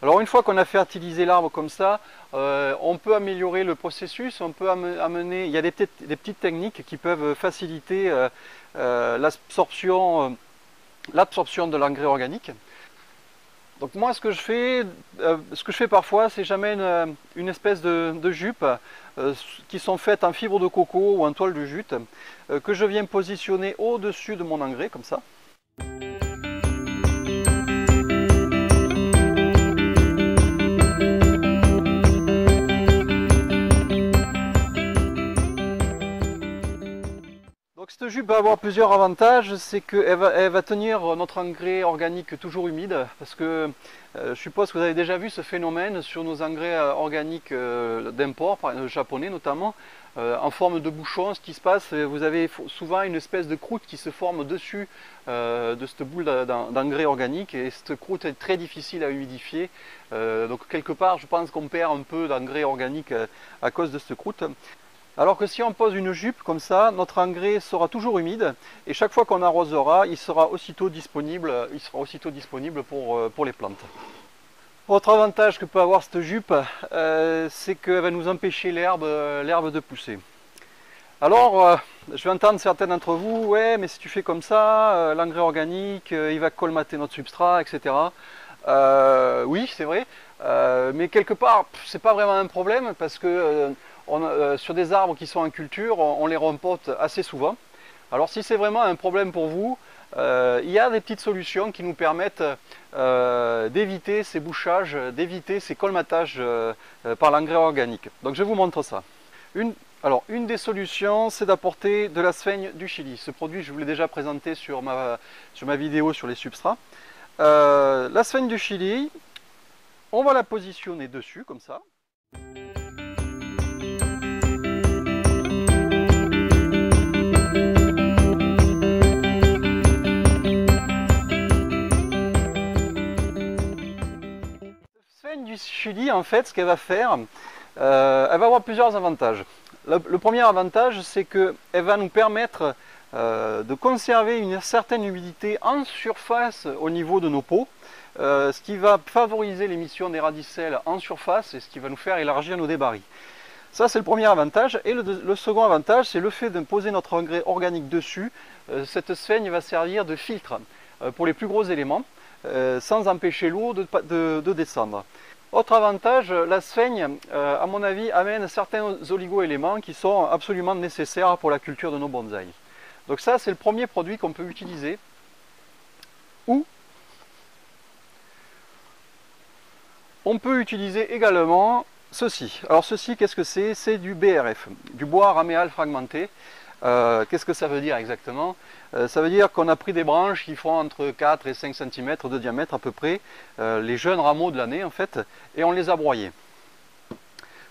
Alors une fois qu'on a fertilisé l'arbre comme ça, on peut améliorer le processus, on peut amener, il y a des petites techniques qui peuvent faciliter l'absorption de l'engrais organique. Donc moi ce que je fais parfois, c'est j'amène une espèce de jupe qui sont faites en fibre de coco ou en toile de jute, que je viens positionner au-dessus de mon engrais comme ça. Donc cette jupe va avoir plusieurs avantages, c'est qu'elle va tenir notre engrais organique toujours humide, parce que je suppose que vous avez déjà vu ce phénomène sur nos engrais organiques d'import, japonais notamment, en forme de bouchon. Ce qui se passe, vous avez souvent une espèce de croûte qui se forme au-dessus de cette boule d'engrais organique, et cette croûte est très difficile à humidifier. Donc quelque part, je pense qu'on perd un peu d'engrais organique à cause de cette croûte. Alors que si on pose une jupe comme ça, notre engrais sera toujours humide et chaque fois qu'on arrosera, il sera aussitôt disponible pour les plantes. Autre avantage que peut avoir cette jupe, c'est qu'elle va nous empêcher l'herbe de pousser. Alors, je vais entendre certains d'entre vous, ouais, mais si tu fais comme ça, l'engrais organique, il va colmater notre substrat, etc. Oui, c'est vrai, mais quelque part, c'est pas vraiment un problème parce que sur des arbres qui sont en culture, on les rempote assez souvent. Alors si c'est vraiment un problème pour vous, il y a des petites solutions qui nous permettent d'éviter ces bouchages, d'éviter ces colmatages par l'engrais organique. Donc je vous montre ça. Une des solutions, c'est d'apporter de la sphaigne du Chili. Ce produit, je vous l'ai déjà présenté sur ma vidéo sur les substrats. La sphaigne du Chili, on va la positionner dessus, comme ça. Du Chili, en fait, ce qu'elle va faire, elle va avoir plusieurs avantages. Le premier avantage, c'est qu'elle va nous permettre de conserver une certaine humidité en surface au niveau de nos pots, ce qui va favoriser l'émission des radicelles en surface et ce qui va nous faire élargir nos débris. Ça, c'est le premier avantage. Et le second avantage, c'est le fait de poser notre engrais organique dessus. Cette sphaigne va servir de filtre pour les plus gros éléments, sans empêcher l'eau de descendre. Autre avantage, la sphaigne, à mon avis, amène certains oligo-éléments qui sont absolument nécessaires pour la culture de nos bonsaïs. Donc ça, c'est le premier produit qu'on peut utiliser. Ou on peut utiliser également ceci. Alors ceci, qu'est-ce que c'est? C'est du BRF, du bois raméal fragmenté. Qu'est-ce que ça veut dire exactement? Ça veut dire qu'on a pris des branches qui font entre 4 et 5 cm de diamètre à peu près, les jeunes rameaux de l'année en fait, et on les a broyés.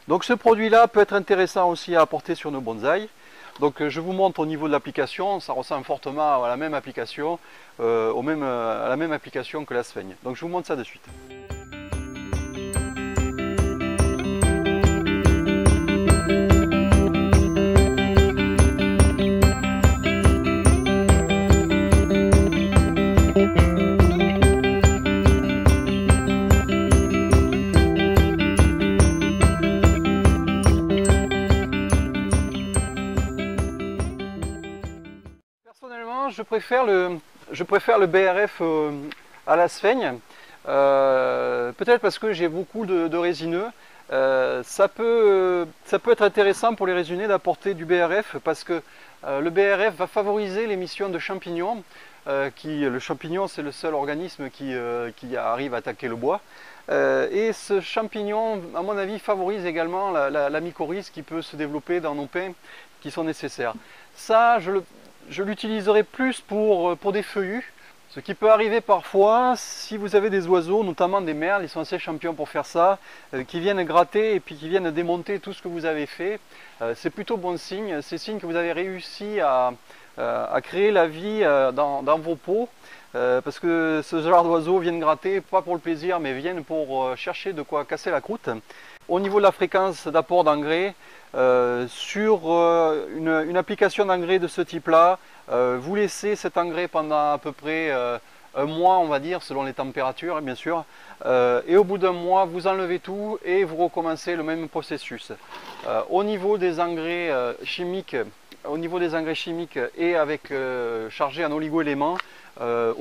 Donc ce produit-là peut être intéressant aussi à apporter sur nos bonsaïs. Donc je vous montre au niveau de l'application, ça ressemble fortement à la même application, à la même application que la sphaigne. Donc je vous montre ça de suite. Personnellement, je préfère le BRF à la sphaigne, peut-être parce que j'ai beaucoup de résineux. Ça peut être intéressant pour les résineux d'apporter du BRF parce que le BRF va favoriser l'émission de champignons. Le champignon, c'est le seul organisme qui arrive à attaquer le bois. Et ce champignon, à mon avis, favorise également la mycorhize qui peut se développer dans nos pins qui sont nécessaires. Ça, je l'utiliserai plus pour des feuillus, ce qui peut arriver parfois si vous avez des oiseaux, notamment des merles, ils sont assez champions pour faire ça, qui viennent gratter et puis qui viennent démonter tout ce que vous avez fait. C'est plutôt bon signe, c'est signe que vous avez réussi à à créer la vie dans vos pots. Parce que ce genre d'oiseaux viennent gratter, pas pour le plaisir, mais viennent pour chercher de quoi casser la croûte. Au niveau de la fréquence d'apport d'engrais, sur une application d'engrais de ce type-là, vous laissez cet engrais pendant à peu près un mois, on va dire, selon les températures, bien sûr. Et au bout d'un mois, vous enlevez tout et vous recommencez le même processus. Au niveau des engrais chimiques, et avec chargé en oligo-éléments,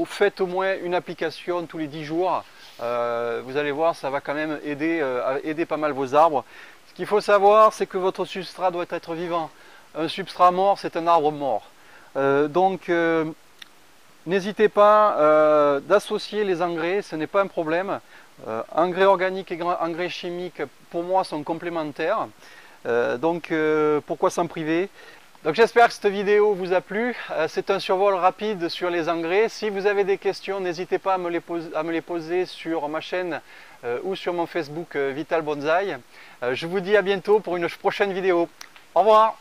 faites au moins une application tous les 10 jours. Vous allez voir, ça va quand même aider pas mal vos arbres. Ce qu'il faut savoir, c'est que votre substrat doit être vivant. Un substrat mort, c'est un arbre mort. Donc, n'hésitez pas d'associer les engrais, ce n'est pas un problème. Engrais organiques et engrais chimiques, pour moi, sont complémentaires. Donc, pourquoi s'en priver? Donc j'espère que cette vidéo vous a plu. C'est un survol rapide sur les engrais. Si vous avez des questions, n'hésitez pas à me les poser sur ma chaîne ou sur mon Facebook Vital Bonsaï. Je vous dis à bientôt pour une prochaine vidéo. Au revoir.